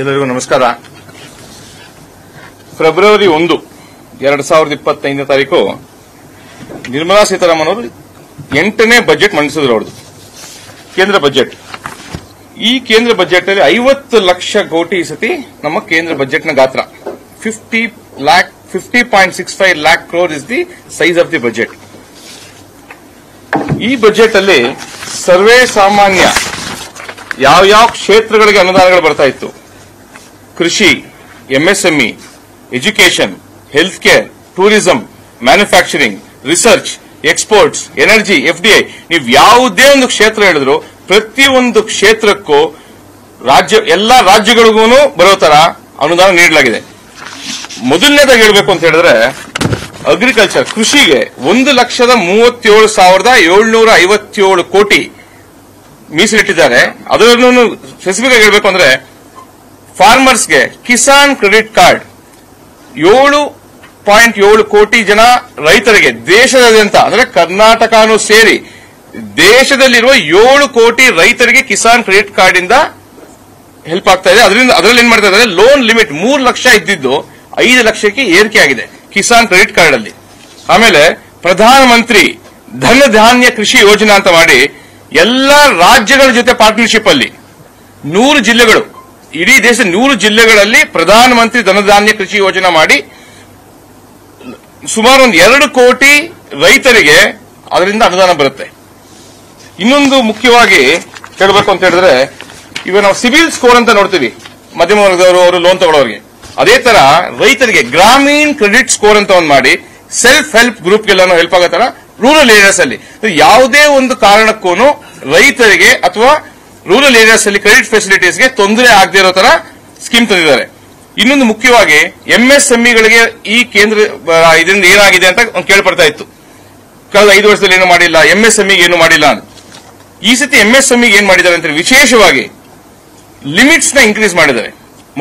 ಎಲ್ಲರಿಗೂ ನಮಸ್ಕಾರ. ಫೆಬ್ರವರಿ 1, 2025 ತಾರೀಕು ನಿರ್ಮಲಾ ಸೀತಾರಾಮನ್ ಅವರು 8ನೇ ಬಜೆಟ್ ಮಂಡಿಸಿದ್ರು. ಅವ್ರದ್ದು ಕೇಂದ್ರ ಬಜೆಟ್. ಈ ಕೇಂದ್ರ ಬಜೆಟ್ ಅಲ್ಲಿ 50 ಲಕ್ಷ ಕೋಟಿ ಸತಿ ನಮ್ಮ ಕೇಂದ್ರ ಬಜೆಟ್ನ ಗಾತ್ರ. 50.65 lakh crore is the size of the budget. ಈ ಬಜೆಟ್ ಅಲ್ಲಿ ಸರ್ವೇ ಸಾಮಾನ್ಯ ಯಾವ ಕ್ಷೇತ್ರಗಳಿಗೆ ಅನುದಾನಗಳು ಬರ್ತಾ ಇತ್ತು, ಕೃಷಿ, MSME, education, health care, tourism, manufacturing, research, exports, energy, FDI, ನೀವು ಯಾವುದೇ ಒಂದು ಕ್ಷೇತ್ರ ಹೇಳಿದ್ರು ಪ್ರತಿಯೊಂದು ಕ್ಷೇತ್ರಕ್ಕೂ ಎಲ್ಲಾ ರಾಜ್ಯಗಳಿಗೂ ಬರೋ ತರ ಅನುದಾನ ನೀಡಲಾಗಿದೆ. ಮೊದಲನೇದಾಗಿ ಹೇಳಬೇಕು ಅಂತ ಹೇಳಿದ್ರೆ ಅಗ್ರಿಕಲ್ಚರ್, ಕೃಷಿಗೆ 1,37,757 ಕೋಟಿ ಮೀಸಲಿಟ್ಟಿದ್ದಾರೆ. ಅದನ್ನು ಸ್ಪೆಸಿಫಿಕ್ ಆಗಿ ಹೇಳಬೇಕು ಅಂದ್ರೆ ಫಾರ್ಮರ್ಸ್ಗೆ ಕಿಸಾನ್ ಕ್ರೆಡಿಟ್ ಕಾರ್ಡ್ 7.7 ಕೋಟಿ ಜನ ರೈತರಿಗೆ ದೇಶದಾದ್ಯಂತ ಅಂದ್ರೆ ಕರ್ನಾಟಕನೂ ಸೇರಿ ದೇಶದಲ್ಲಿರುವ 7 ಕೋಟಿ ರೈತರಿಗೆ ಕಿಸಾನ್ ಕ್ರೆಡಿಟ್ ಕಾರ್ಡ್ ಇಂದ ಹೆಲ್ಪ್ ಆಗ್ತಾ ಇದೆ. ಅದರಲ್ಲಿ ಏನ್ ಮಾಡ್ತಾ ಇದ್ದಾರೆ, ಲೋನ್ ಲಿಮಿಟ್ 3 ಲಕ್ಷ ಇದ್ದಿದ್ದು 5 ಲಕ್ಷಕ್ಕೆ ಏರಿಕೆ ಆಗಿದೆ ಕಿಸಾನ್ ಕ್ರೆಡಿಟ್ ಕಾರ್ಡ್ ಅಲ್ಲಿ. ಆಮೇಲೆ ಪ್ರಧಾನಮಂತ್ರಿ ಧನ ಧಾನ್ಯ ಕೃಷಿ ಯೋಜನಾ ಅಂತ ಮಾಡಿ ಎಲ್ಲಾ ರಾಜ್ಯಗಳ ಜೊತೆ ಪಾರ್ಟ್ನರ್ಶಿಪ್ ಅಲ್ಲಿ 100 ಜಿಲ್ಲೆಗಳು, ಇಡೀ ದೇಶದ 100 ಜಿಲ್ಲೆಗಳಲ್ಲಿ ಪ್ರಧಾನಮಂತ್ರಿ ಧನಧಾನ್ಯ ಕೃಷಿ ಯೋಜನಾ ಮಾಡಿ ಸುಮಾರು 2 ಕೋಟಿ ರೈತರಿಗೆ ಅದರಿಂದ ಅನುದಾನ ಬರುತ್ತೆ. ಇನ್ನೊಂದು ಮುಖ್ಯವಾಗಿ ಹೇಳಬೇಕು ಅಂತ ಹೇಳಿದ್ರೆ, ಇವಾಗ ನಾವು ಸಿಬಿಲ್ ಸ್ಕೋರ್ ಅಂತ ನೋಡ್ತೀವಿ ಮಧ್ಯಮ ವರ್ಗದವರು, ಅವರು ಲೋನ್ ತಗೊಳ್ಳೋರಿಗೆ. ಅದೇ ತರ ರೈತರಿಗೆ ಗ್ರಾಮೀಣ ಕ್ರೆಡಿಟ್ ಸ್ಕೋರ್ ಅಂತ ಒಂದು ಮಾಡಿ ಸೆಲ್ಫ್ ಹೆಲ್ಪ್ ಗ್ರೂಪ್ಗೆಲ್ಲಾನು ಹೆಲ್ಪ್ ಆಗೋ ತರ ರೂರಲ್ ಏರಿಯಾಸ್ ಅಲ್ಲಿ ಯಾವುದೇ ಒಂದು ಕಾರಣಕ್ಕೂ ರೈತರಿಗೆ ಅಥವಾ ರೂರಲ್ ಏರಿಯಾಸ್ ಅಲ್ಲಿ ಕ್ರೆಡಿಟ್ ಫೆಸಿಲಿಟೀಸ್ಗೆ ತೊಂದರೆ ಆಗದೆ ಇರೋ ತರ ಸ್ಕೀಮ್ ತಂದಿದ್ದಾರೆ. ಇನ್ನೊಂದು ಮುಖ್ಯವಾಗಿ ಎಂಎಸ್ಎಂಇಗಳಿಗೆ ಈ ಕೇಂದ್ರ ಇದರಿಂದ ಏನಾಗಿದೆ ಅಂತ ಕೇಳ್ಪಡ್ತಾ ಇತ್ತು. ಕಳೆದ 5 ವರ್ಷದಲ್ಲಿ ಏನು ಮಾಡಿಲ್ಲ, ಎಂಎಸ್ಎಂಇಗೆ ಏನು ಮಾಡಿಲ್ಲ ಅಂತ. ಈ ಸತಿ ಎಂಎಸ್ಎಂಇಗೆ ಏನ್ ಮಾಡಿದ್ದಾರೆ ಅಂತ ವಿಶೇಷವಾಗಿ ಲಿಮಿಟ್ಸ್ ನ ಇನ್ಕ್ರೀಸ್ ಮಾಡಿದ್ದಾರೆ.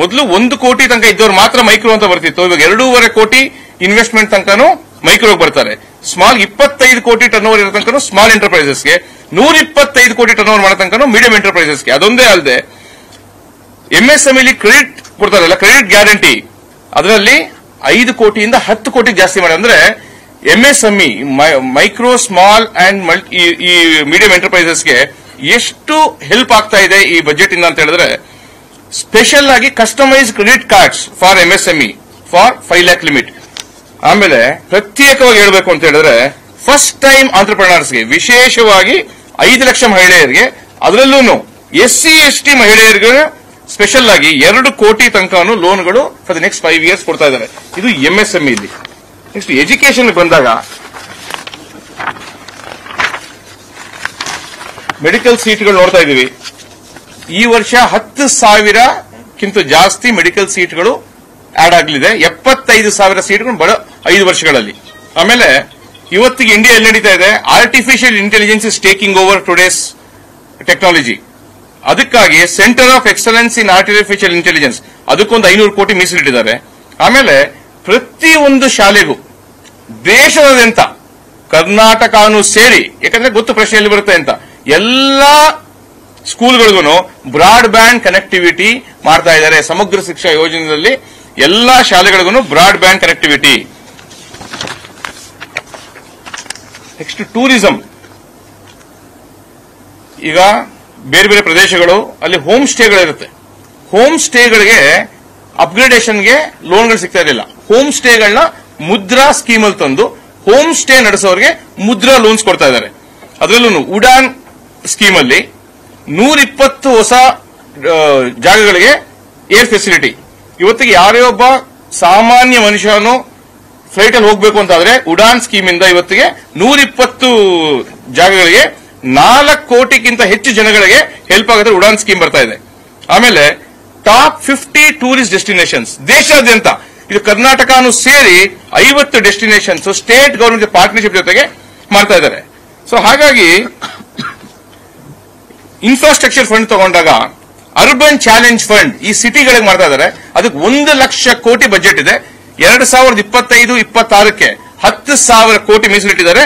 ಮೊದಲು 1 ಕೋಟಿ ತನಕ ಇದ್ದವ್ರು ಮಾತ್ರ ಮೈಕ್ರೋ ಅಂತ ಬರ್ತಿತ್ತು. ಇವಾಗ 2.5 ಕೋಟಿ ಇನ್ವೆಸ್ಟ್ಮೆಂಟ್ ತನಕನೂ ಮೈಕ್ರೋಗೆ ಬರ್ತಾರೆ. ಸ್ಮಾಲ್ 25 ಕೋಟಿ ಟರ್ನ್ ಓವರ್ ಇರೋ ತನಕ ಸ್ಮಾಲ್ ಎಂಟರ್ಪ್ರೈಸಸ್ಗೆ, 125 ಕೋಟಿ ಟರ್ನ್ ಓವರ್ ಮಾಡೋ ತನಕ ಮೀಡಿಯಂ ಎಂಟರ್ಪ್ರೈಸಸ್ಗೆ. ಅದೊಂದೇ ಅಲ್ಲದೆ ಎಂಎಸ್ಎಂಇಲಿ ಕ್ರೆಡಿಟ್ ಕೊಡ್ತಾರಲ್ಲ, ಕ್ರೆಡಿಟ್ ಗ್ಯಾರಂಟಿ, ಅದರಲ್ಲಿ 5 ಕೋಟಿಯಿಂದ 10 ಕೋಟಿ ಜಾಸ್ತಿ ಮಾಡಿ. ಅಂದ್ರೆ ಎಂಎಸ್ಎಂಇ ಮೈಕ್ರೋ ಸ್ಮಾಲ್ ಅಂಡ್ ಈ ಮೀಡಿಯಂ ಎಂಟರ್ಪ್ರೈಸಸ್ಗೆ ಎಷ್ಟು ಹೆಲ್ಪ್ ಆಗ್ತಾ ಇದೆ ಈ ಬಜೆಟ್ ಇಂದ ಅಂತ ಹೇಳಿದ್ರೆ, ಸ್ಪೆಷಲ್ ಆಗಿ customise credit cards for MSME for 5 lakh limit. ಆಮೇಲೆ ಪ್ರತ್ಯೇಕವಾಗಿ ಹೇಳಬೇಕು ಅಂತ ಹೇಳಿದ್ರೆ ಫಸ್ಟ್ ಟೈಮ್ ಆಂಟರ್ಪ್ರಿನರ್ಸ್ಗೆ ವಿಶೇಷವಾಗಿ 5 ಲಕ್ಷ ಮಹಿಳೆಯರಿಗೆ, ಅದರಲ್ಲೂ SC ST ಮಹಿಳೆಯರಿಗೆ ಸ್ಪೆಷಲ್ ಆಗಿ 2 ಕೋಟಿ ತನಕ ಲೋನ್ಗಳು ಫಾರ್ ದ ನೆಕ್ಸ್ಟ್ 5 years ಕೊಡ್ತಾ ಇದ್ದಾರೆ. ಇದು ಎಂಎಸ್ಎಂಇ ಇಲ್ಲಿ. ನೆಕ್ಸ್ಟ್ ಎಜುಕೇಶನ್ ಬಂದಾಗ ಮೆಡಿಕಲ್ ಸೀಟ್ಗಳು ನೋಡ್ತಾ ಇದೀವಿ. ಈ ವರ್ಷ 10,000ಕ್ಕಿಂತ ಜಾಸ್ತಿ ಮೆಡಿಕಲ್ ಸೀಟ್ಗಳು ಆಡ್ ಆಗಲಿದೆ. 75,000 ಸೀಟ್ಗಳು ಬರೋ 5 ವರ್ಷಗಳಲ್ಲಿ. ಆಮೇಲೆ ಇವತ್ತಿಗೆ ಇಂಡಿಯಾ ಎಲ್ಲಿ ನಡೀತಾ ಇದೆ, artificial intelligence is taking over today's technology. ಅದಕ್ಕಾಗಿ centre of excellence in artificial intelligence ಅದಕ್ಕೊಂದು 500 ಕೋಟಿ ಮೀಸಲಿಟ್ಟಿದ್ದಾರೆ. ಆಮೇಲೆ ಪ್ರತಿಯೊಂದು ಶಾಲೆಗೂ ದೇಶದಾದ್ಯಂತ ಕರ್ನಾಟಕನೂ ಸೇರಿ, ಯಾಕಂದ್ರೆ ಗೊತ್ತು ಪ್ರಶ್ನೆ ಎಲ್ಲಿ ಬರುತ್ತೆ ಅಂತ, ಎಲ್ಲಾ ಸ್ಕೂಲ್ಗಳಿಗೂ ಬ್ರಾಡ್ ಬ್ಯಾಂಡ್ ಕನೆಕ್ಟಿವಿಟಿ ಮಾಡ್ತಾ ಇದ್ದಾರೆ. ಸಮಗ್ರ ಶಿಕ್ಷಾ ಯೋಜನೆಯಲ್ಲಿ ಎಲ್ಲಾ ಶಾಲೆಗಳಿಗೂ broadband connectivity. Next tourism. ಈಗ ಬೇರೆ ಬೇರೆ ಪ್ರದೇಶಗಳು ಅಲ್ಲಿ ಹೋಮ್ ಸ್ಟೇಗಳಿರುತ್ತೆ. ಹೋಮ್ ಸ್ಟೇಗಳಿಗೆ ಅಪ್ಗ್ರೇಡೇಷನ್ಗೆ ಲೋನ್ಗಳು ಸಿಗ್ತಾ ಇರಲಿಲ್ಲ. ಹೋಮ್ ಸ್ಟೇಗಳನ್ನ ಮುದ್ರಾ ಸ್ಕೀಮ್ ಅಲ್ಲಿ ತಂದು ಹೋಮ್ ಸ್ಟೇ ನಡೆಸೋರಿಗೆ ಮುದ್ರಾ ಲೋನ್ಸ್ ಕೊಡ್ತಾ ಇದ್ದಾರೆ. ಅದರಲ್ಲೂ ಉಡಾನ್ ಸ್ಕೀಮ್ ಅಲ್ಲಿ 120 ಹೊಸ ಜಾಗಗಳಿಗೆ ಏರ್ ಫೆಸಿಲಿಟಿ. ಇವತ್ತಿಗೆ ಯಾರೇ ಒಬ್ಬ ಸಾಮಾನ್ಯ ಮನುಷ್ಯನು ಫ್ಲೈಟ್ ಅಲ್ಲಿ ಹೋಗಬೇಕು ಅಂತಾದ್ರೆ ಉಡಾನ್ ಸ್ಕೀಮ್ ಇಂದ ಇವತ್ತಿಗೆ 120 ಜಾಗಗಳಿಗೆ 4 ಕೋಟಿಗಿಂತ ಹೆಚ್ಚು ಜನಗಳಿಗೆ ಹೆಲ್ಪ್ ಆಗುತ್ತೆ. ಉಡಾನ್ ಸ್ಕೀಮ್ ಬರ್ತಾ ಇದೆ. ಆಮೇಲೆ ಟಾಪ್ 50 ಟೂರಿಸ್ಟ್ ಡೆಸ್ಟಿನೇಷನ್ಸ್ ದೇಶಾದ್ಯಂತ, ಇದು ಕರ್ನಾಟಕನೂ ಸೇರಿ 50 ಡೆಸ್ಟಿನೇಷನ್ಸ್ ಸ್ಟೇಟ್ ಗವರ್ಮೆಂಟ್ ಪಾರ್ಟ್ನರ್ಶಿಪ್ ಜೊತೆಗೆ ಮಾಡ್ತಾ ಇದ್ದಾರೆ. ಸೊ ಹಾಗಾಗಿ ಇನ್ಫ್ರಾಸ್ಟ್ರಕ್ಚರ್ ಫಂಡ್ ತಗೊಂಡಾಗ ಅರ್ಬನ್ ಚಾಲೆಂಜ್ ಫಂಡ್ ಈ ಸಿಟಿಗಳಿಗೆ ಮಾಡ್ತಾ ಇದ್ದಾರೆ. ಅದಕ್ಕೆ 1 ಲಕ್ಷ ಕೋಟಿ ಬಜೆಟ್ ಇದೆ. 2025-26ಕ್ಕೆ 10,000 ಕೋಟಿ ಮೀಸಲಿಟ್ಟಿದ್ದಾರೆ.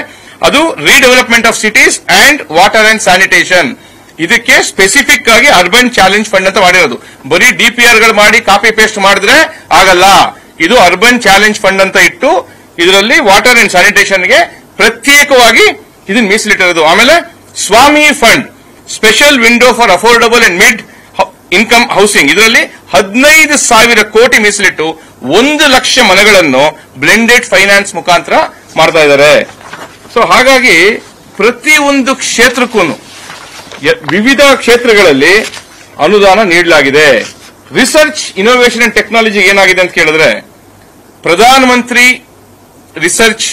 ಅದು redevelopment of cities and water and sanitation. ಇದಕ್ಕೆ ಸ್ಪೆಸಿಫಿಕ್ ಆಗಿ ಅರ್ಬನ್ ಚಾಲೆಂಜ್ ಫಂಡ್ ಅಂತ ಮಾಡಿರೋದು. ಬರೀ ಡಿಪಿಆರ್ ಗಳು ಮಾಡಿ ಕಾಪಿ ಪೇಸ್ಟ್ ಮಾಡಿದ್ರೆ ಆಗಲ್ಲ. ಇದು ಅರ್ಬನ್ ಚಾಲೆಂಜ್ ಫಂಡ್ ಅಂತ ಇಟ್ಟು ಇದರಲ್ಲಿ ವಾಟರ್ ಅಂಡ್ ಸ್ಯಾನಿಟೇಷನ್ಗೆ ಪ್ರತ್ಯೇಕವಾಗಿ ಇದನ್ನ ಮೀಸಲಿಟ್ಟಿರೋದು. ಆಮೇಲೆ ಸ್ವಾಮಿ fund, special window for affordable and mid income housing, ಇದರಲ್ಲಿ 15,000 ಕೋಟಿ ಮೀಸಲಿಟ್ಟು 1 ಲಕ್ಷ ಮನೆಗಳನ್ನು ಬ್ಲೆಂಡೆಡ್ ಫೈನಾನ್ಸ್ ಮುಖಾಂತರ ಮಾಡ್ತಾ ಇದ್ದಾರೆ. ಸೊ ಹಾಗಾಗಿ ಪ್ರತಿಯೊಂದು ಕ್ಷೇತ್ರಕ್ಕೂ ವಿವಿಧ ಕ್ಷೇತ್ರಗಳಲ್ಲಿ ಅನುದಾನ ನೀಡಲಾಗಿದೆ. ರಿಸರ್ಚ್ ಇನ್ನೋವೇಷನ್ ಅಂಡ್ ಟೆಕ್ನಾಲಜಿ ಏನಾಗಿದೆ ಅಂತ ಕೇಳಿದ್ರೆ, ಪ್ರಧಾನಮಂತ್ರಿ ರಿಸರ್ಚ್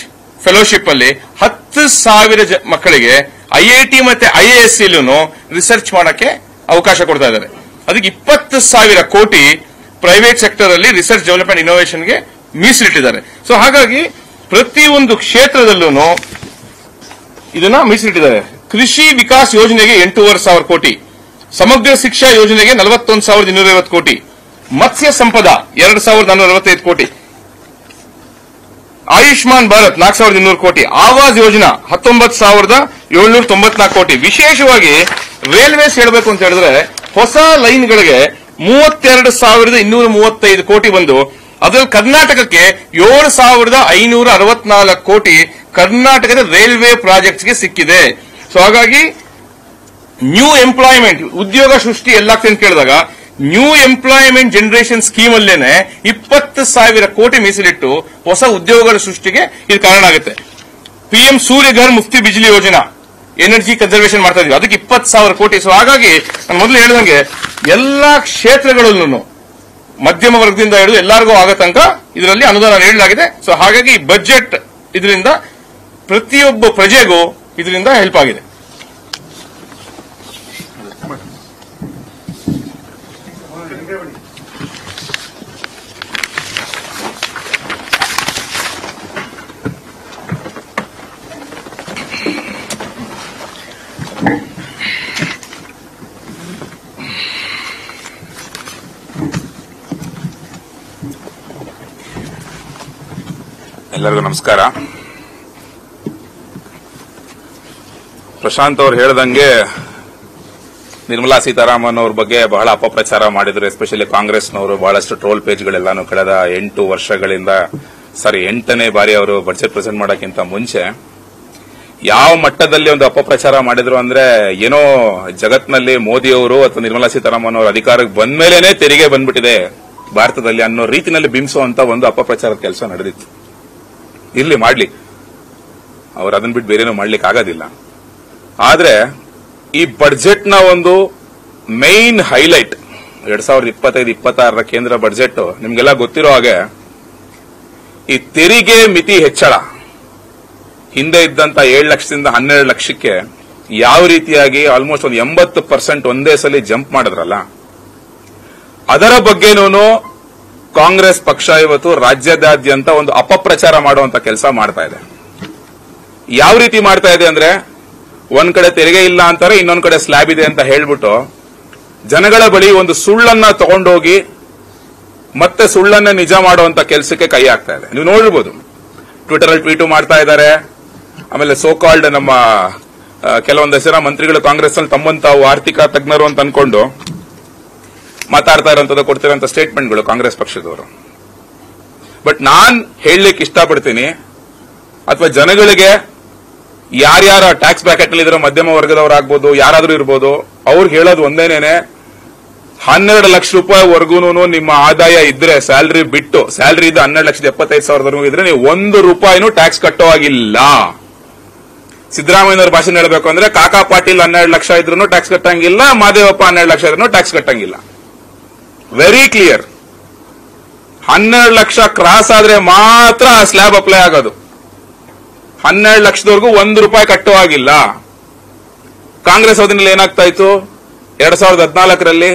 ಫೆಲೋಶಿಪ್ ಅಲ್ಲಿ 10,000 ಮಕ್ಕಳಿಗೆ ಐಐಟಿ ಮತ್ತೆ ಐಎಎಸ್ ರಿಸರ್ಚ್ ಮಾಡಕ್ಕೆ ಅವಕಾಶ ಕೊಡ್ತಾ ಇದ್ದಾರೆ. ಅದಕ್ಕೆ 20,000 ಕೋಟಿ ಪ್ರೈವೇಟ್ ಸೆಕ್ಟರ್ ಅಲ್ಲಿ ರಿಸರ್ಚ್ ಡೆವಲಪ್ಮೆಂಟ್ ಇನ್ನೋವೇಷನ್ಗೆ ಮೀಸಲಿಟ್ಟಿದ್ದಾರೆ. ಸೊ ಹಾಗಾಗಿ ಪ್ರತಿಯೊಂದು ಕ್ಷೇತ್ರದಲ್ಲೂ ಇದನ್ನ ಮೀಸಲಿಟ್ಟಿದ್ದಾರೆ. ಕೃಷಿ ವಿಕಾಸ್ ಯೋಜನೆಗೆ 8,500 ಕೋಟಿ, ಸಮಗ್ರ ಶಿಕ್ಷಾ ಯೋಜನೆಗೆ 41,250 ಕೋಟಿ, ಮತ್ಸ್ಯ ಸಂಪದ 2,445 ಕೋಟಿ, ಆಯುಷ್ಮಾನ್ ಭಾರತ್ 4,200 ಕೋಟಿ, ಆವಾಸ್ ಯೋಜನಾ 19,794 ಕೋಟಿ. ವಿಶೇಷವಾಗಿ ರೈಲ್ವೇಸ್ ಹೇಳಬೇಕು ಅಂತ ಹೇಳಿದ್ರೆ, ಹೊಸ ಲೈನ್ಗಳಿಗೆ 32,235 ಕೋಟಿ ಬಂದು ಅದರಲ್ಲಿ ಕರ್ನಾಟಕಕ್ಕೆ 7,564 ಕೋಟಿ ಕರ್ನಾಟಕದ ರೈಲ್ವೆ ಪ್ರಾಜೆಕ್ಟ್ಸ್ಗೆ ಸಿಕ್ಕಿದೆ. ಸೊ ಹಾಗಾಗಿ ನ್ಯೂ ಎಂಪ್ಲಾಯ್ಮೆಂಟ್, ಉದ್ಯೋಗ ಸೃಷ್ಟಿ ಎಲ್ಲಾಗ್ತದೆ ಅಂತ ಕೇಳಿದಾಗ ನ್ಯೂ ಎಂಪ್ಲಾಯ್ಮೆಂಟ್ ಜನರೇಷನ್ ಸ್ಕೀಮ್ ಅಲ್ಲೇನೆ 20,000 ಕೋಟಿ ಮೀಸಲಿಟ್ಟು ಹೊಸ ಉದ್ಯೋಗಗಳ ಸೃಷ್ಟಿಗೆ ಇದು ಕಾರಣ ಆಗುತ್ತೆ. ಪಿಎಂ ಸೂರ್ಯಘರ್ ಮುಫ್ತಿ ಬಿಜ್ಲಿ ಯೋಜನಾ, ಎನರ್ಜಿ ಕನ್ಸರ್ವೇಷನ್ ಮಾಡ್ತಾ ಇದೀವಿ, ಅದಕ್ಕೆ 20,000 ಕೋಟಿ. ಸೊ ಹಾಗಾಗಿ ನಾನು ಮೊದಲು ಹೇಳಿದಂಗೆ ಎಲ್ಲಾ ಕ್ಷೇತ್ರಗಳಲ್ಲೂ ಮಧ್ಯಮ ವರ್ಗದಿಂದ ಹಿಡಿದು ಎಲ್ಲರಿಗೂ ಆಗೋ ತನಕ ಇದರಲ್ಲಿ ಅನುದಾನ ನೀಡಲಾಗಿದೆ. ಸೊ ಹಾಗಾಗಿ ಬಜೆಟ್ ಇದರಿಂದ ಪ್ರತಿಯೊಬ್ಬ ಪ್ರಜೆಗೂ ಇದರಿಂದ ಹೆಲ್ಪ್ ಆಗಿದೆ. ಎಲ್ಲರಿಗೂ ನಮಸ್ಕಾರ. ಪ್ರಶಾಂತ್ ಅವರು ಹೇಳ್ದಂಗೆ ನಿರ್ಮಲಾ ಸೀತಾರಾಮನ್ ಅವ್ರ ಬಗ್ಗೆ ಬಹಳ ಅಪಪ್ರಚಾರ ಮಾಡಿದ್ರು. ಎಸ್ಪೆಷಲಿ ಕಾಂಗ್ರೆಸ್ನವರು ಬಹಳಷ್ಟು ಟ್ರೋಲ್ ಪೇಜ್ಗಳೆಲ್ಲಾನು ಕಳೆದ 8 ವರ್ಷಗಳಿಂದ, 8ನೇ ಬಾರಿ ಅವರು ಬಜೆಟ್ ಪ್ರೆಸೆಂಟ್ ಮಾಡೋಕ್ಕಿಂತ ಮುಂಚೆ ಯಾವ ಮಟ್ಟದಲ್ಲಿ ಒಂದು ಅಪಪ್ರಚಾರ ಮಾಡಿದ್ರು ಅಂದ್ರೆ, ಏನೋ ಜಗತ್ನಲ್ಲಿ ಮೋದಿ ಅವರು ಅಥವಾ ನಿರ್ಮಲಾ ಸೀತಾರಾಮನ್ ಅವರು ಅಧಿಕಾರಕ್ಕೆ ಬಂದ ಮೇಲೇನೆ ತೆರಿಗೆ ಬಂದ್ಬಿಟ್ಟಿದೆ ಭಾರತದಲ್ಲಿ ಅನ್ನೋ ರೀತಿಯಲ್ಲಿ ಬಿಂಬಿಸುವಂತ ಒಂದು ಅಪಪ್ರಚಾರದ ಕೆಲಸ ನಡೆದಿತ್ತು. ಇಲ್ಲಿ ಮಾಡ್ಲಿ, ಅವ್ರು ಅದನ್ನ ಬಿಟ್ಟು ಬೇರೇನೋ ಮಾಡ್ಲಿಕ್ಕೆ ಆಗೋದಿಲ್ಲ. ಆದ್ರೆ ಈ ಬಜೆಟ್ ನ ಒಂದು ಮೈನ್ ಹೈಲೈಟ್ 2025-26 ಕೇಂದ್ರ ಬಜೆಟ್ ನಿಮ್ಗೆಲ್ಲ ಗೊತ್ತಿರೋ ಹಾಗೆ ಈ ತೆರಿಗೆ ಮಿತಿ ಹೆಚ್ಚಳ, ಹಿಂದೆ ಇದ್ದಂತ 7 ಲಕ್ಷದಿಂದ 12 ಲಕ್ಷಕ್ಕೆ ಯಾವ ರೀತಿಯಾಗಿ ಆಲ್ಮೋಸ್ಟ್ ಒಂದು 80% ಒಂದೇ ಸಲ ಜಂಪ್ ಮಾಡಿದ್ರಲ್ಲ, ಅದರ ಬಗ್ಗೆನೂ ಕಾಂಗ್ರೆಸ್ ಪಕ್ಷ ಇವತ್ತು ರಾಜ್ಯದಾದ್ಯಂತ ಒಂದು ಅಪಪ್ರಚಾರ ಮಾಡುವಂತ ಕೆಲಸ ಮಾಡ್ತಾ ಇದೆ. ಯಾವ ರೀತಿ ಮಾಡ್ತಾ ಇದೆ ಅಂದ್ರೆ, ಒಂದ್ ಕಡೆ ತೆರಿಗೆ ಇಲ್ಲ ಅಂತಾರೆ, ಇನ್ನೊಂದ್ ಕಡೆ ಸ್ಲ್ಯಾಬ್ ಇದೆ ಅಂತ ಹೇಳ್ಬಿಟ್ಟು ಜನಗಳ ಬಳಿ ಒಂದು ಸುಳ್ಳನ್ನ ತಗೊಂಡೋಗಿ ಮತ್ತೆ ಸುಳ್ಳನ್ನ ನಿಜ ಮಾಡುವಂತ ಕೆಲಸಕ್ಕೆ ಕೈ ಹಾಕ್ತಾ ಇದೆ. ನೀವು ನೋಡಿರ್ಬೋದು, ಟ್ವಿಟರ್ ಅಲ್ಲಿ ಟ್ವೀಟು ಮಾಡ್ತಾ ಇದ್ದಾರೆ. ಆಮೇಲೆ ಸೋಕಾಲ್ಡ್ ನಮ್ಮ ಕೆಲವೊಂದಷ್ಟು ಜನ ಮಂತ್ರಿಗಳು ಕಾಂಗ್ರೆಸ್ ನಲ್ಲಿ ತಮ್ಮಂತ ತಾವು ಆರ್ಥಿಕ ತಜ್ಞರು ಅಂತ ಅನ್ಕೊಂಡು ಮಾತಾಡ್ತಾ ಇರೋಂಥದ್ದು, ಕೊಡ್ತಿರೋಂಥ ಸ್ಟೇಟ್ಮೆಂಟ್ಗಳು ಕಾಂಗ್ರೆಸ್ ಪಕ್ಷದವರು. ಬಟ್ ನಾನ್ ಹೇಳಲಿಕ್ಕೆ ಇಷ್ಟಪಡ್ತೀನಿ, ಅಥವಾ ಜನಗಳಿಗೆ ಯಾರ್ಯಾರ ಟ್ಯಾಕ್ಸ್ ಬ್ರಾಕೆಟ್ ಅಲ್ಲಿ ಇರೋ ಮಧ್ಯಮ ವರ್ಗದವರಾಗ್ಬೋದು, ಯಾರಾದ್ರೂ ಇರ್ಬೋದು, ಅವ್ರಿಗೆ ಹೇಳೋದು ಒಂದೇನೇನೆ, 12 ಲಕ್ಷ ರೂಪಾಯಿವರೆಗೂ ನಿಮ್ಮ ಆದಾಯ ಇದ್ರೆ, ಸ್ಯಾಲರಿ ಬಿಟ್ಟು, ಸ್ಯಾಲರಿ ಇದ್ದು 12,75,000 ಇದ್ರೆ ನೀವು 1 ರೂಪಾಯಿನೂ ಟ್ಯಾಕ್ಸ್ ಕಟ್ಟೋ ಆಗಿಲ್ಲ. ಸಿದ್ದರಾಮಯ್ಯನವ್ರ ಭಾಷಣ ಹೇಳಬೇಕು ಅಂದ್ರೆ, ಕಾಕಾ ಪಾಟೀಲ್ 12 ಲಕ್ಷ ಇದ್ರೂ ಟ್ಯಾಕ್ಸ್ ಕಟ್ಟಂಗಿಲ್ಲ, ಮಾದೇವಪ್ಪ 12 ಲಕ್ಷ ಇದ್ರೂ ಟ್ಯಾಕ್ಸ್ ಕಟ್ಟಂಗಿಲ್ಲ. Very clear. 12 ಲಕ್ಷ ಕ್ರಾಸ್ ಆದ್ರೆ ಮಾತ್ರ ಸ್ಲ್ಯಾಬ್ ಅಪ್ಲೈ ಆಗೋದು. 12 ಲಕ್ಷದವರೆಗೂ 1 ರೂಪಾಯಿ ಕಟ್ಟೋ ಆಗಿಲ್ಲ. ಕಾಂಗ್ರೆಸ್ ಅವಧಿನಲ್ಲಿ ಏನಾಗ್ತಾ ಇತ್ತು, 2014ರಲ್ಲಿ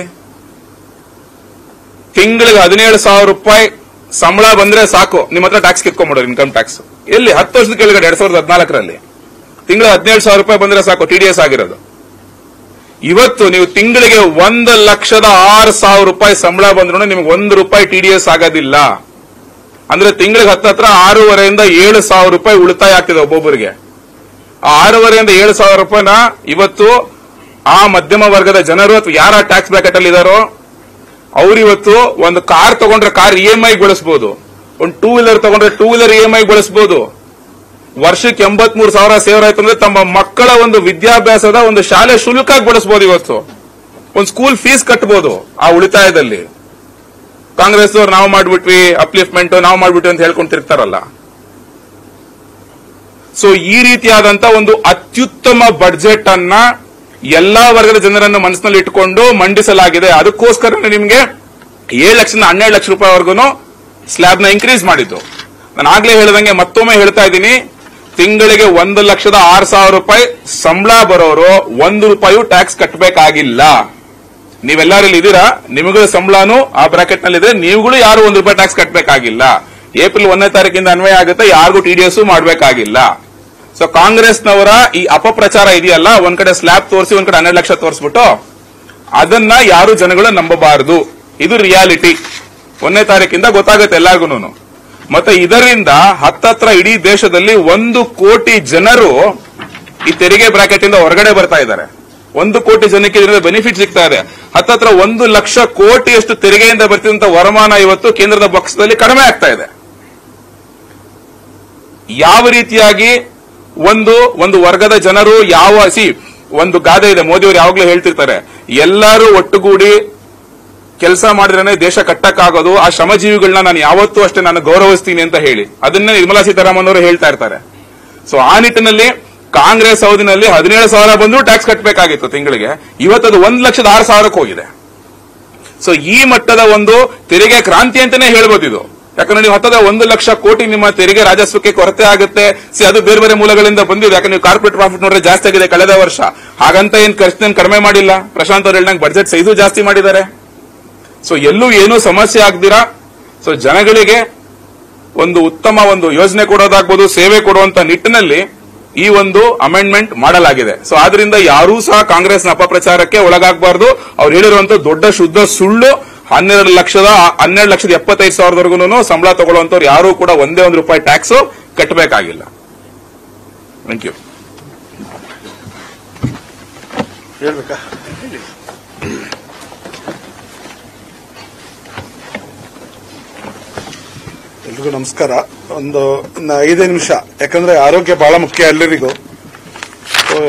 ತಿಂಗಳಿಗೆ 17,000 ರೂಪಾಯಿ ಸಂಬಳ ಬಂದ್ರೆ ಸಾಕು, ನಿಮ್ಮ ಹತ್ರ ಟ್ಯಾಕ್ಸ್ ಕಿತ್ಕೊಂಡ್ಬಿಡೋರು, ಇನ್ಕಮ್ ಟ್ಯಾಕ್ಸ್. ಎಲ್ಲಿ 10 ವರ್ಷದ ಕೆಳಗಡೆ 2014ರಲ್ಲಿ ತಿಂಗಳ 17,000 ರೂಪಾಯಿ ಬಂದ್ರೆ ಸಾಕು, ಟಿಡಿಎಸ್ ಆಗಿರೋದು. ಇವತ್ತು ನೀವು ತಿಂಗಳಿಗೆ 1,06,000 ರೂಪಾಯಿ ಸಂಬಳ ಬಂದ್ರೂ ನಿಮ್ಗೆ 1 ರೂಪಾಯಿ ಟಿಡಿಎಸ್ ಆಗೋದಿಲ್ಲ. ಅಂದ್ರೆ ತಿಂಗಳಿಗೆ ಹತ್ರ 6,500ರಿಂದ 7,000 ರೂಪಾಯಿ ಉಳಿತಾಯ ಆಗ್ತಿದೆ ಒಬ್ಬೊಬ್ಬರಿಗೆ. ಆ 6,500ರಿಂದ 7,000 ರೂಪಾಯಿನ ಇವತ್ತು ಆ ಮಧ್ಯಮ ವರ್ಗದ ಜನರು ಅಥವಾ ಯಾರ ಟ್ಯಾಕ್ಸ್ ಬ್ರಾಕೆಟ್ ಅಲ್ಲಿ ಇದಾರೋ ಅವರಿವತ್ತು ಒಂದು ಕಾರ್ ತಗೊಂಡ್ರೆ ಕಾರ್ EMI ಬಳಸಬಹುದು, ಒಂದು ಟೂ ವೀಲರ್ ತಗೊಂಡ್ರೆ ಟೂ ವೀಲರ್ EMI ಬಳಸಬಹುದು. ವರ್ಷಕ್ಕೆ 83,000 ಸೇವ್ ಆಯ್ತು ಅಂದ್ರೆ ತಮ್ಮ ಮಕ್ಕಳ ಒಂದು ವಿದ್ಯಾಭ್ಯಾಸದ ಒಂದು ಶಾಲೆ ಶುಲ್ಕಾಗಿ ಬಳಸಬಹುದು. ಇವತ್ತು ಒಂದು ಸ್ಕೂಲ್ ಫೀಸ್ ಕಟ್ಟಬಹುದು ಆ ಉಳಿತಾಯದಲ್ಲಿ. ಕಾಂಗ್ರೆಸ್ ಅವರು ನಾವು ಮಾಡ್ಬಿಟ್ವಿ ಅಪ್ಲಿಫ್ಟ್ಮೆಂಟ್, ನಾವು ಮಾಡ್ಬಿಟ್ವಿ ಅಂತ ಹೇಳ್ಕೊಂಡು ತಿರ್ತಾರಲ್ಲ. ಸೊ ಈ ರೀತಿಯಾದಂತ ಒಂದು ಅತ್ಯುತ್ತಮ ಬಡ್ಜೆಟ್ ಅನ್ನ ಎಲ್ಲಾ ವರ್ಗದ ಜನರನ್ನು ಮನಸ್ಸಿನಲ್ಲಿ ಇಟ್ಟುಕೊಂಡು ಮಂಡಿಸಲಾಗಿದೆ. ಅದಕ್ಕೋಸ್ಕರ ನಿಮಗೆ 7 ಲಕ್ಷದಿಂದ 12 ಲಕ್ಷ ರೂಪಾಯಿವರೆಗೂ ಸ್ಲ್ಯಾಬ್ ನ ಇನ್ಕ್ರೀಸ್ ಮಾಡಿದ್ದು. ನಾನು ಆಗ್ಲೇ ಹೇಳಿದಂಗೆ ಮತ್ತೊಮ್ಮೆ ಹೇಳ್ತಾ ಇದ್ದೀನಿ, ತಿಂಗಳಿಗೆ 1,06,000 ರೂಪಾಯಿ ಸಂಬಳ ಬರೋರು 1 ರೂಪಾಯಿ ಟ್ಯಾಕ್ಸ್ ಕಟ್ಟಬೇಕಾಗಿಲ್ಲ. ನೀವೆಲ್ಲರೂ ಇಲ್ಲಿ ಇದ್ದೀರಾ, ನಿಮಗಳ ಸಂಬಳನೂ ಆ ಬ್ರಾಕೆಟ್ ನಲ್ಲಿ ಇದೆ, ನೀವುಗಳು ಯಾರು 1 ರೂಪಾಯಿ ಟ್ಯಾಕ್ಸ್ ಕಟ್ಟಬೇಕಾಗಿಲ್ಲ. ಏಪ್ರಿಲ್ 1ನೇ ತಾರೀಕಿಂದ ಅನ್ವಯ ಆಗುತ್ತೆ, ಯಾರಿಗೂ TDS ಮಾಡಬೇಕಾಗಿಲ್ಲ. ಸೊ ಕಾಂಗ್ರೆಸ್ನವರ ಈ ಅಪಪ್ರಚಾರ ಇದೆಯಲ್ಲ, ಒಂದ್ ಕಡೆ ಸ್ಲ್ಯಾಬ್ ತೋರಿಸಿ ಒಂದ್ ಕಡೆ 12 ಲಕ್ಷ ತೋರಿಸ್ಬಿಟ್ಟು, ಅದನ್ನ ಯಾರು ಜನಗಳು ನಂಬಬಾರದು. ಇದು ರಿಯಾಲಿಟಿ. 1ನೇ ತಾರೀಕಿಂದ ಗೊತ್ತಾಗುತ್ತೆ ಎಲ್ಲಾರ್ಗೂನು. ಮತ್ತೆ ಇದರಿಂದ ಹತ್ತತ್ರ ಇಡೀ ದೇಶದಲ್ಲಿ 1 ಕೋಟಿ ಜನರು ಈ ತೆರಿಗೆ ಬ್ರಾಕೆಟ್ ಇಂದ ಹೊರಗಡೆ ಬರ್ತಾ ಇದ್ದಾರೆ. 1 ಕೋಟಿ ಜನಕ್ಕೆ ಇದರಿಂದ ಬೆನಿಫಿಟ್ ಸಿಗ್ತಾ ಇದೆ. ಹತ್ತತ್ರ 1 ಲಕ್ಷ ಕೋಟಿಯಷ್ಟು ತೆರಿಗೆಯಿಂದ ಬರ್ತಿದ್ದಂತ ವರಮಾನ ಇವತ್ತು ಕೇಂದ್ರದ ಪಕ್ಷದಲ್ಲಿ ಕಡಿಮೆ ಆಗ್ತಾ ಇದೆ. ಯಾವ ರೀತಿಯಾಗಿ ಒಂದು ವರ್ಗದ ಜನರು ಒಂದು ಗಾದೆ ಇದೆ, ಮೋದಿಯವರು ಯಾವಾಗಲೂ ಹೇಳ್ತಿರ್ತಾರೆ, ಎಲ್ಲರೂ ಒಟ್ಟುಗೂಡಿ ಕೆಲಸ ಮಾಡಿದ್ರೆ ದೇಶ ಕಟ್ಟಕ್ಕಾಗೋದು, ಆ ಶ್ರಮಜೀವಿಗಳನ್ನ ನಾನು ಯಾವತ್ತೂ ಅಷ್ಟೇ ನಾನು ಗೌರವಿಸ್ತೀನಿ ಅಂತ ಹೇಳಿ ಅದನ್ನೇ ನಿರ್ಮಲಾ ಸೀತಾರಾಮನ್ ಅವರು ಹೇಳ್ತಾ ಇರ್ತಾರೆ. ಸೊ ಆ ನಿಟ್ಟಿನಲ್ಲಿ ಕಾಂಗ್ರೆಸ್ ಅವಧಿನಲ್ಲಿ 17,000 ಬಂದರೂ ಟ್ಯಾಕ್ಸ್ ಕಟ್ಟಬೇಕಾಗಿತ್ತು ತಿಂಗಳಿಗೆ, ಇವತ್ತದು 1,06,000 ಹೋಗಿದೆ. ಸೊ ಈ ಮಟ್ಟದ ಒಂದು ತೆರಿಗೆ ಕ್ರಾಂತಿ ಅಂತಾನೆ ಹೇಳ್ಬೋದು ಇದು. ಯಾಕಂದ್ರೆ ನೀವು ಹತ್ತದ 1 ಲಕ್ಷ ಕೋಟಿ ನಿಮ್ಮ ತೆರಿಗೆ ರಾಜಸ್ವಕ್ಕೆ ಕೊರತೆ ಆಗುತ್ತೆ. ಅದು ಬೇರೆ ಬೇರೆ ಮೂಲಗಳಿಂದ ಬಂದಿದೆ. ಯಾಕಂದ್ರೆ ನೀವು ಕಾರ್ಪೊರೇಟ್ ಪ್ರಾಫಿಟ್ ನೋಡ್ರೆ ಜಾಸ್ತಿ ಆಗಿದೆ ಕಳೆದ ವರ್ಷ. ಹಾಗಂತ ಏನ್ ಖರ್ಚು ಕಡಿಮೆ ಮಾಡಿಲ್ಲ. ಪ್ರಶಾಂತ್ ಅವರು ಹೇಳಿದಂಗೆ ಬಡ್ಜೆಟ್ ಸೈಜು ಜಾಸ್ತಿ ಮಾಡಿದ್ದಾರೆ. ಸೊ ಎಲ್ಲೂ ಏನೂ ಸಮಸ್ಯೆ ಆಗದಿರಾ ಸೊ ಜನಗಳಿಗೆ ಒಂದು ಉತ್ತಮ ಒಂದು ಯೋಜನೆ ಕೊಡೋದಾಗ್ಬೋದು, ಸೇವೆ ಕೊಡುವಂತ ನಿಟ್ಟಿನಲ್ಲಿ ಈ ಒಂದು ಅಮೆಂಡ್ಮೆಂಟ್ ಮಾಡಲಾಗಿದೆ. ಸೊ ಆದ್ರಿಂದ ಯಾರೂ ಸಹ ಕಾಂಗ್ರೆಸ್ನ ಅಪಪ್ರಚಾರಕ್ಕೆ ಒಳಗಾಗಬಾರದು. ಅವ್ರು ಹೇಳಿರುವಂತ ದೊಡ್ಡ ಶುದ್ಧ ಸುಳ್ಳು. 12,75,000 ಸಂಬಳ ತಗೊಳ್ಳುವಂತವ್ರು ಯಾರೂ ಕೂಡ ಒಂದೇ 1 ರೂಪಾಯಿ ಟ್ಯಾಕ್ಸ್ ಕಟ್ಟಬೇಕಾಗಿಲ್ಲ. Thank you. ಹೇಳ್ಬೇಕಾ? ಎಲ್ರಿಗೂ ನಮಸ್ಕಾರ. ಒಂದು 5 ನಿಮಿಷ, ಯಾಕಂದ್ರೆ ಆರೋಗ್ಯ ಬಹಳ ಮುಖ್ಯ ಎಲ್ಲರಿಗೂ.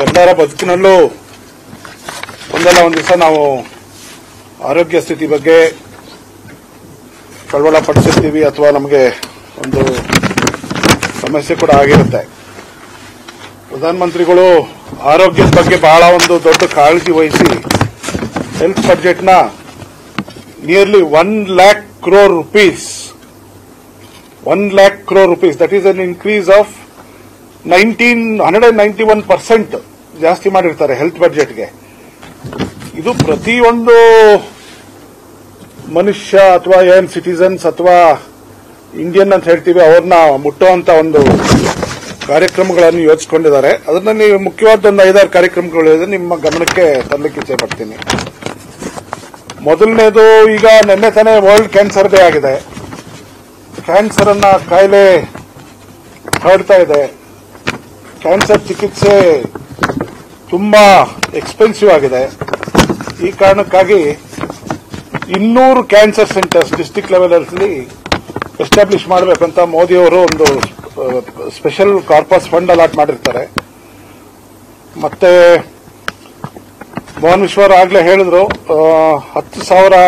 ಎಲ್ಲರ ಬದುಕಿನಲ್ಲೂ ಒಂದಲ್ಲ ಒಂದು ದಿವಸ ನಾವು ಆರೋಗ್ಯ ಸ್ಥಿತಿ ಬಗ್ಗೆ ಕಳವಳ ಪಡಿಸಿರ್ತೀವಿ, ಅಥವಾ ನಮಗೆ ಒಂದು ಸಮಸ್ಯೆ ಕೂಡ ಆಗಿರುತ್ತೆ. ಪ್ರಧಾನಮಂತ್ರಿಗಳು ಆರೋಗ್ಯದ ಬಗ್ಗೆ ಬಹಳ ಒಂದು ದೊಡ್ಡ ಕಾಳಜಿ ವಹಿಸಿ ಹೆಲ್ತ್ ಬಜೆಟ್ನ nearly 1 lakh crore rupees, 1 lakh crore rupees, that is an increase of 191% ಜಾಸ್ತಿ ಮಾಡಿರ್ತಾರೆ ಹೆಲ್ತ್ ಬಜೆಟ್ಗೆ. ಇದು ಪ್ರತಿಯೊಂದು ಮನುಷ್ಯ ಅಥವಾ ಏನ್ ಸಿಟಿಸನ್ಸ್ ಅಥವಾ ಇಂಡಿಯನ್ ಅಂತ ಹೇಳ್ತೀವಿ ಅವ್ರನ್ನ ಮುಟ್ಟುವಂತ ಒಂದು ಕಾರ್ಯಕ್ರಮಗಳನ್ನು ಯೋಚಿಸಿಕೊಂಡಿದ್ದಾರೆ. ಅದರಲ್ಲಿ ಮುಖ್ಯವಾದ ಒಂದು 5-6 ಕಾರ್ಯಕ್ರಮಗಳು ನಿಮ್ಮ ಗಮನಕ್ಕೆ ತರಲಿಕ್ಕೆ ಇಚ್ಛೆ ಪಡ್ತೀನಿ. ಮೊದಲನೇದು, ಈಗ ನಿನ್ನೆ ತಾನೇ ವರ್ಲ್ಡ್ ಕ್ಯಾನ್ಸರ್ ಡೇ ಆಗಿದೆ. ಕ್ಯಾನ್ಸರ್ ಅನ್ನ ಕಾಯಿಲೆ ಹರಡ್ತಾ ಇದೆ. ಕ್ಯಾನ್ಸರ್ ಚಿಕಿತ್ಸೆ ತುಂಬಾ ಎಕ್ಸ್ಪೆನ್ಸಿವ್ ಆಗಿದೆ. ಈ ಕಾರಣಕ್ಕಾಗಿ 200 ಕ್ಯಾನ್ಸರ್ ಸೆಂಟರ್ಸ್ ಡಿಸ್ಟಿಕ್ ಲೆವೆಲ್ ಅಲ್ಲಿ ಎಸ್ಟಾಬ್ಲಿಷ್ ಮಾಡಬೇಕಂತ ಮೋದಿ ಅವರು ಒಂದು ಸ್ಪೆಷಲ್ ಕಾರ್ಪಸ್ ಫಂಡ್ ಅಲಾಟ್ ಮಾಡಿರ್ತಾರೆ. ಮತ್ತೆ ಮೋಹನ್ ವಿಶ್ವರ್ ಆಗ್ಲೇ ಹೇಳಿದ್ರು 10,000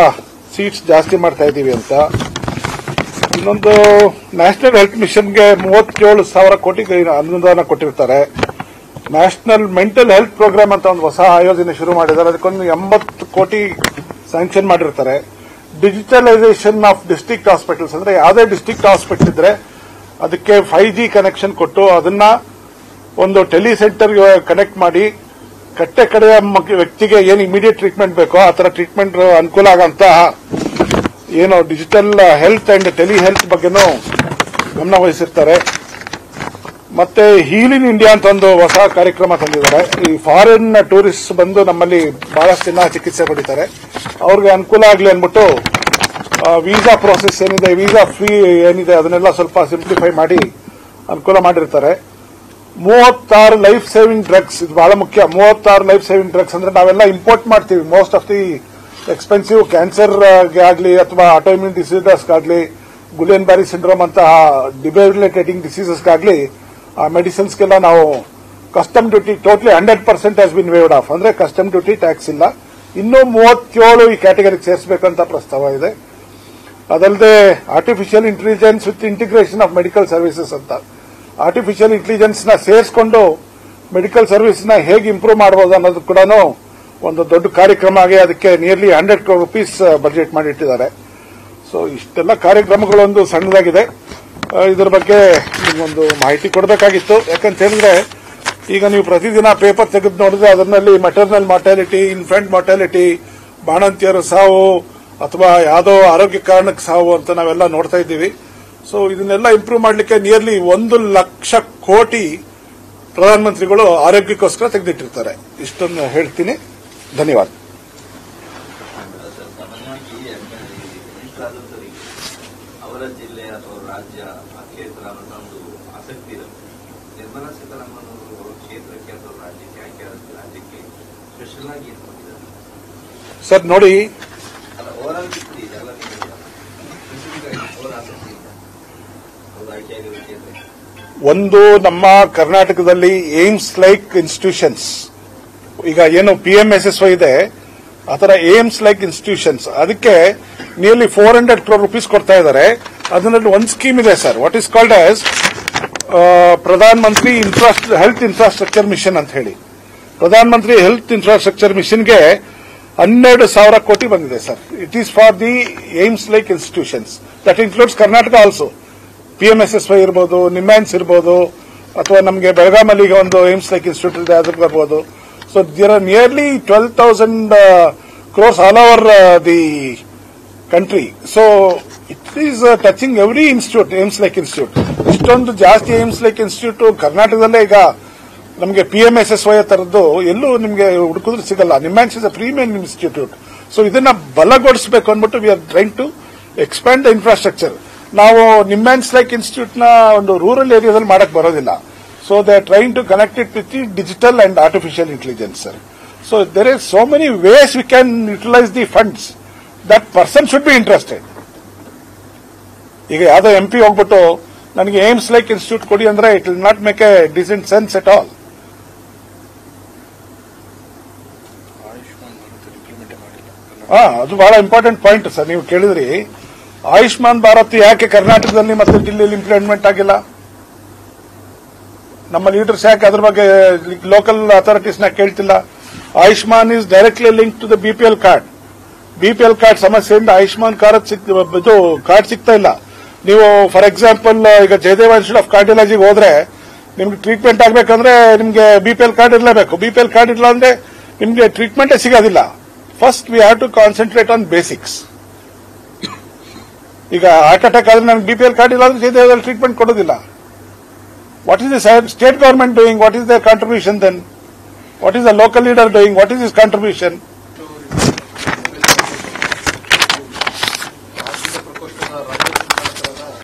ಸೀಟ್ಸ್ ಜಾಸ್ತಿ ಮಾಡ್ತಾ ಇದ್ದೀವಿ ಅಂತ. ಇನ್ನೊಂದು ನ್ಯಾಷನಲ್ ಹೆಲ್ತ್ ಮಿಷನ್ಗೆ 37,000 ಕೋಟಿ ಅನುದಾನ ಕೊಟ್ಟಿರ್ತಾರೆ. ನ್ಯಾಷನಲ್ ಮೆಂಟಲ್ ಹೆಲ್ತ್ ಪ್ರೋಗ್ರಾಮ್ ಅಂತ ಒಂದು ಹೊಸ ಆಯೋಜನೆ ಶುರು ಮಾಡಿದ್ದಾರೆ. ಅದಕ್ಕೊಂದು 80 ಕೋಟಿ ಸ್ಯಾಂಕ್ಷನ್ ಮಾಡಿರ್ತಾರೆ. ಡಿಜಿಟಲೈಸೇಷನ್ ಆಫ್ ಡಿಸ್ಟ್ರಿಕ್ಟ್ ಹಾಸ್ಪಿಟಲ್ಸ್, ಅಂದ್ರೆ ಯಾವುದೇ ಡಿಸ್ಟ್ರಿಕ್ಟ್ ಹಾಸ್ಪಿಟಲ್ ಇದ್ರೆ ಅದಕ್ಕೆ 5G ಕನೆಕ್ಷನ್ ಕೊಟ್ಟು ಅದನ್ನ ಒಂದು ಟೆಲಿಸೆಂಟರ್ ಕನೆಕ್ಟ್ ಮಾಡಿ ಕಟ್ಟೆ ಕಡೆಯ ವ್ಯಕ್ತಿಗೆ ಏನು ಇಮಿಡಿಯೇಟ್ ಟ್ರೀಟ್ಮೆಂಟ್ ಬೇಕೋ ಆ ತರ ಟ್ರೀಟ್ಮೆಂಟ್ ಅನುಕೂಲ ಆಗಂತ ಏನು digital health and tele health ಬಗ್ಗೆನೂ ಗಮನ ವಹಿಸಿರ್ತಾರೆ. ಮತ್ತೆ ಹೀಲಿಂಗ್ ಇಂಡಿಯಾ ಅಂತ ಒಂದು ಹೊಸ ಕಾರ್ಯಕ್ರಮ ತಂದಿದ್ದಾರೆ. ಈ ಫಾರಿನ್ ಟೂರಿಸ್ಟ್ ಬಂದು ನಮ್ಮಲ್ಲಿ ಬಹಳಷ್ಟು ಜನ ಚಿಕಿತ್ಸೆ ಪಡಿತಾರೆ, ಅವ್ರಿಗೆ ಅನುಕೂಲ ಆಗಲಿ ಅಂದ್ಬಿಟ್ಟು ವೀಸಾ ಪ್ರೋಸೆಸ್ ಏನಿದೆ, ವೀಸಾ ಫ್ರೀ ಏನಿದೆ ಅದನ್ನೆಲ್ಲ ಸ್ವಲ್ಪ ಸಿಂಪ್ಲಿಫೈ ಮಾಡಿ ಅನುಕೂಲ ಮಾಡಿರ್ತಾರೆ. 36 ಲೈಫ್ ಸೇವಿಂಗ್ ಡ್ರಗ್ಸ್, ಇದು ಬಹಳ ಮುಖ್ಯ. 36 ಲೈಫ್ ಸೇವಿಂಗ್ ಡ್ರಗ್ಸ್ ಅಂದ್ರೆ ನಾವೆಲ್ಲ ಇಂಪೋರ್ಟ್ ಮಾಡ್ತೀವಿ. ಮೋಸ್ಟ್ ಆಫ್ ದಿ ಎಕ್ಸ್ಪೆನ್ಸಿವ್ ಕ್ಯಾನ್ಸರ್ಗೆ ಆಗಲಿ ಅಥವಾ ಆಟೋಇಮ್ಯೂನ್ ಡಿಸೀಸಸ್ಗಾಗಲಿ, ಗುಲಿಯನ್ ಬ್ಯಾರಿ ಸಿಂಡ್ರೋಮ್ ಅಂತಹ ಡಿಫಿಬ್ರಿಲೇಟಿಂಗ್ ಡಿಸೀಸಸ್ಗಾಗಲಿ ಆ ಮೆಡಿಸಿನ್ಸ್ಗೆಲ್ಲ ನಾವು custom duty totally 100% has been waved of. ಅಂದ್ರೆ ಕಸ್ಟಮ್ ಡ್ಯೂಟಿ ಟ್ಯಾಕ್ಸ್ ಇಲ್ಲ. ಇನ್ನೂ 37 ಈ ಕ್ಯಾಟಗರಿಗೆ ಸೇರಿಸಬೇಕಂತ ಪ್ರಸ್ತಾವ ಇದೆ. ಅದಲ್ಲದೆ artificial intelligence with integration of medical services ಅಂತ, ಆರ್ಟಿಫಿಷಿಯಲ್ ಇಂಟೆಲಿಜೆನ್ಸ್ ನ ಸೇರಿಸಿಕೊಂಡು ಮೆಡಿಕಲ್ ಸರ್ವಿಸ್ ನ ಹೇಗೆ ಇಂಪ್ರೂವ್ ಮಾಡಬಹುದು ಅನ್ನೋದು ಕೂಡ ಒಂದು ದೊಡ್ಡ ಕಾರ್ಯಕ್ರಮ ಆಗಿ ಅದಕ್ಕೆ ನಿಯರ್ಲಿ 100 crore rupees ಬಜೆಟ್ ಮಾಡಿಟ್ಟಿದ್ದಾರೆ. ಸೊ ಇಷ್ಟೆಲ್ಲ ಕಾರ್ಯಕ್ರಮಗಳೊಂದು ಸಣ್ಣದಾಗಿದೆ. ಇದರ ಬಗ್ಗೆ ನಿಮಗೊಂದು ಮಾಹಿತಿ ಕೊಡಬೇಕಾಗಿತ್ತು. ಯಾಕಂತ ಹೇಳಿದ್ರೆ ಈಗ ನೀವು ಪ್ರತಿದಿನ ಪೇಪರ್ ತೆಗೆದು ನೋಡಿದ್ರೆ ಅದರಲ್ಲಿ ಮೆಟರ್ನಲ್ ಮಾರ್ಟಾಲಿಟಿ, ಇನ್ಫೆಂಟ್ ಮಾರ್ಟಾಲಿಟಿ, ಬಾಣಂತಿಯರ ಸಾವು ಅಥವಾ ಯಾವುದೋ ಆರೋಗ್ಯ ಕಾರಣಕ್ಕೆ ಸಾವು ಅಂತ ನಾವೆಲ್ಲ ನೋಡ್ತಾ ಇದ್ದೀವಿ. ಸೊ ಇದನ್ನೆಲ್ಲ ಇಂಪ್ರೂವ್ ಮಾಡಲಿಕ್ಕೆ ನಿಯರ್ಲಿ 1 ಲಕ್ಷ ಕೋಟಿ ಪ್ರಧಾನಮಂತ್ರಿಗಳು ಆರೋಗ್ಯಕ್ಕೋಸ್ಕರ ತೆಗೆದಿಟ್ಟಿರ್ತಾರೆ. ಇಷ್ಟನ್ನು ಹೇಳ್ತೀನಿ. ಧನ್ಯವಾದ. ಅವರ ಜಿಲ್ಲೆ ಅಥವಾ ರಾಜ್ಯ ಆ ಕ್ಷೇತ್ರ ಅನ್ನೋ ಒಂದು ಆಸಕ್ತಿ ಇರುತ್ತೆ. ನಿರ್ಮಲಾ ಸೀತಾರಾಮನ್ ಅವರು ಕ್ಷೇತ್ರಕ್ಕೆ ಅಥವಾ ರಾಜ್ಯಕ್ಕೆ ಆಯ್ಕೆ ರಾಜ್ಯಕ್ಕೆ ಸ್ಪೆಷಲ್ ಆಗಿ ಏನು ಮಾಡಿದ್ದಾರೆ ಸರ್? ನೋಡಿ, ಅಲ್ಲ ಓವರಾಲ್ ಇದೆಲ್ಲ ಅವರ ಆಸಕ್ತಿ ಇದೆ ಅವರು ಆಯ್ಕೆಯಾಗಿರೋ ಕ್ಷೇತ್ರಕ್ಕೆ. ಒಂದು ನಮ್ಮ ಕರ್ನಾಟಕದಲ್ಲಿ ಏಮ್ಸ್ ಲೈಕ್ ಇನ್ಸ್ಟಿಟ್ಯೂಷನ್ಸ್, ಈಗ ಏನು PMSSY ಇದೆ ಆ ತರ ಏಮ್ಸ್ ಲೈಕ್ ಇನ್ಸ್ಟಿಟ್ಯೂಷನ್ಸ್, ಅದಕ್ಕೆ ನಿಯರ್ಲಿ 400 crore rupees ಕೊಡ್ತಾ ಇದ್ದಾರೆ. ಅದರಲ್ಲಿ ಒಂದು ಸ್ಕೀಮ್ ಇದೆ sir, what is called as Pradhan Mantri health infrastructure mission ಅಂತ ಹೇಳಿ. ಪ್ರಧಾನ ಮಂತ್ರಿ ಹೆಲ್ತ್ ಇನ್ಫ್ರಾಸ್ಟ್ರಕ್ಚರ್ ಮಿಷನ್ಗೆ 12,000 ಕೋಟಿ ಬಂದಿದೆ sir. It is for the AIIMS like institutions. That includes Karnataka also. PMSSY ಇರ್ಬೋದು, ನಿಮ್ಯಾನ್ಸ್ ಇರ್ಬೋದು, ಅಥವಾ ನಮಗೆ ಬೆಳಗಾಮಲ್ಲಿ ಈಗ ಒಂದು ಏಮ್ಸ್ ಲೈಕ್ ಇನ್ಸ್ಟಿಟ್ಯೂಟ್ ಇದೆ, ಅದ್ರ ಬರ್ಬೋದು. So there are nearly 12,000 crores all over the country. So it is touching every institute, aims like institute. ಇಷ್ಟೊಂದು ಜಾಸ್ತಿ ಏಮ್ಸ್ ಲೈಕ್ ಇನ್ಸ್ಟಿಟ್ಯೂಟ್ ಕರ್ನಾಟಕದಲ್ಲೇ ಈಗ ನಮಗೆ PMSSY ತರದ್ದು ಎಲ್ಲೂ ನಿಮಗೆ ಹುಡುಕಿದ್ರೆ ಸಿಗಲ್ಲ. NIMHANS is a premium institute. So ಇದನ್ನ ಬಲಗೊಳಿಸಬೇಕು ಅಂದ್ಬಿಟ್ಟು we are trying to expand the infrastructure. ನಾವು ನಿಮ್ಯಾನ್ಸ್ ಲೈಕ್ ಇನ್ಸ್ಟಿಟ್ಯೂಟ್ ನ ಒಂದು ರೂರಲ್ ಏರಿಯಾದಲ್ಲಿ ಮಾಡಕ್ ಬರೋದಿಲ್ಲ. So they are trying to connect it with the digital and artificial intelligence, sir. So there is so many ways we can utilize the funds. That person should be interested. ಈಗ ಯಾವುದೋ MP ಹೋಗ್ಬಿಟ್ಟು ನನಗೆ AIIMS like institute ಕೊಡಿ ಅಂದ್ರೆ it will not make a decent sense at all. ಅದು ಬಹಳ important point sir. ನೀವು ಕೇಳಿದ್ರಿ ಆಯುಷ್ಮಾನ್ ಭಾರತ್ ಯಾಕೆ ಕರ್ನಾಟಕದಲ್ಲಿ ಮತ್ತು ಜಿಲ್ಲೆಯಲ್ಲಿ ಇಂಪ್ಲಿಮೆಂಟ್ ಆಗಿಲ್ಲ? ನಮ್ಮ ಲೀಡರ್ಸ್ ಯಾಕೆ ಅದ್ರ ಬಗ್ಗೆ ಲೋಕಲ್ ಅಥಾರಿಟೀಸ್ ನ ಕೇಳ್ತಿಲ್ಲ? Ayushman is directly link to the BPL card. BPL card ಸಮಸ್ಯೆಯಿಂದ ಆಯುಷ್ಮಾನ್ ಕಾರ್ಡ್ ಸಿಗ್ತಾ ಇಲ್ಲ. ನೀವು ಫಾರ್ ಎಕ್ಸಾಂಪಲ್ ಈಗ ಜಯದೇವ ಇನ್ಸ್ಟಿಟ್ಯೂಟ್ ಆಫ್ ಕಾರ್ಡಿಯಾಲಜಿಗೆ ಹೋದ್ರೆ ನಿಮ್ಗೆ ಟ್ರೀಟ್ಮೆಂಟ್ ಆಗಬೇಕಂದ್ರೆ ನಿಮ್ಗೆ BPL ಕಾರ್ಡ್ ಇರಲೇಬೇಕು. BPL ಕಾರ್ಡ್ ಇಲ್ಲ ಅಂದ್ರೆ ನಿಮ್ಗೆ ಟ್ರೀಟ್ಮೆಂಟೇ ಸಿಗೋದಿಲ್ಲ. First we have to concentrate on basics. ಈಗ ಹಾರ್ಟ್ ಅಟ್ಯಾಕ್ ಆದ್ರೆ ನಮ್ಗೆ BPL ಕಾರ್ಡ್ ಇಲ್ಲ ಅಂದ್ರೆ ಜಯದೇವದಲ್ಲಿ ಟ್ರೀಟ್ಮೆಂಟ್ ಕೊಡೋದಿಲ್ಲ. What is the state government doing? What is their contribution then? What is the local leader doing? What is his contribution?